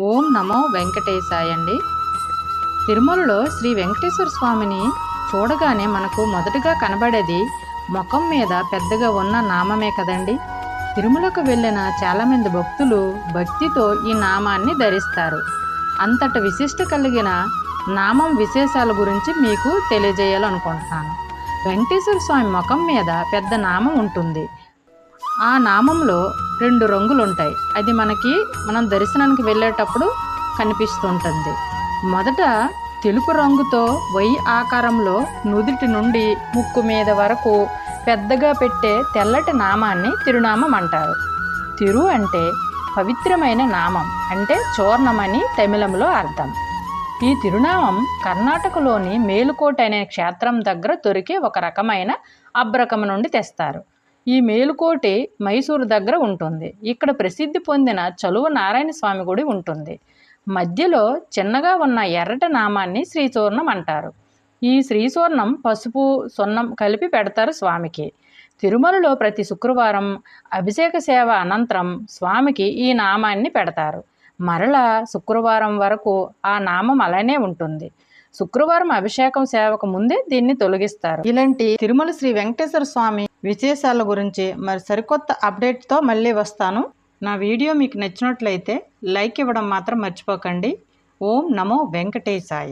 ఓం నమో వెంకటేశాయ అండి. తిరుమలలో శ్రీ వెంకటేశ్వర స్వామిని చూడగానే మనకు మొదటగా కనబడేది ముఖం మీద పెద్దగా ఉన్న నామమే కదండి. తిరుమలకు వెళ్ళిన చాలామంది భక్తులు భక్తితో ఈ నామాన్ని ధరిస్తారు. అంతటి విశిష్ట కలిగిన నామం విశేషాల గురించి మీకు తెలియజేయాలనుకుంటున్నాను. వెంకటేశ్వర స్వామి ముఖం మీద పెద్ద నామం ఉంటుంది. ఆ నామంలో 2 రంగులుంటాయి. అది మనం దర్శనానికి వెళ్ళేటప్పుడు కనిపిస్తుంటుంది. మొదట తెలుపు రంగుతో వై ఆకారంలో నుదుటి నుండి ముక్కు మీద వరకు పెద్దగా పెట్టే తెల్లటి నామాన్ని తిరునామం అంటారు. తిరు అంటే పవిత్రమైన నామం, అంటే చూర్ణమని తమిళంలో అర్థం. ఈ తిరునామం కర్ణాటకలోని మేలుకోట అనే క్షేత్రం దగ్గర దొరికే ఒక రకమైన అబ్రకం నుండి తెస్తారు. ఈ మేలుకోటి మైసూరు దగ్గర ఉంటుంది. ఇక్కడ ప్రసిద్ధి పొందిన చలువ నారాయణ స్వామి గుడి ఉంటుంది. మధ్యలో చిన్నగా ఉన్న ఎర్రటి నామాన్ని శ్రీచూర్ణం అంటారు. ఈ శ్రీచూర్ణం పసుపు సున్నం కలిపి పెడతారు స్వామికి. తిరుమలలో ప్రతి శుక్రవారం అభిషేక సేవ అనంతరం స్వామికి ఈ నామాన్ని పెడతారు. మరలా శుక్రవారం వరకు ఆ నామం అలానే ఉంటుంది. శుక్రవారం అభిషేకం సేవకు ముందే దీన్ని తొలగిస్తారు. ఇలాంటి తిరుమల శ్రీ వెంకటేశ్వర స్వామి విశేషాల గురించి సరికొత్త అప్డేట్తో మళ్ళీ వస్తాను. నా వీడియో మీకు నచ్చినట్లయితే లైక్ ఇవ్వడం మాత్రం మర్చిపోకండి. ఓం నమో వెంకటేశాయ.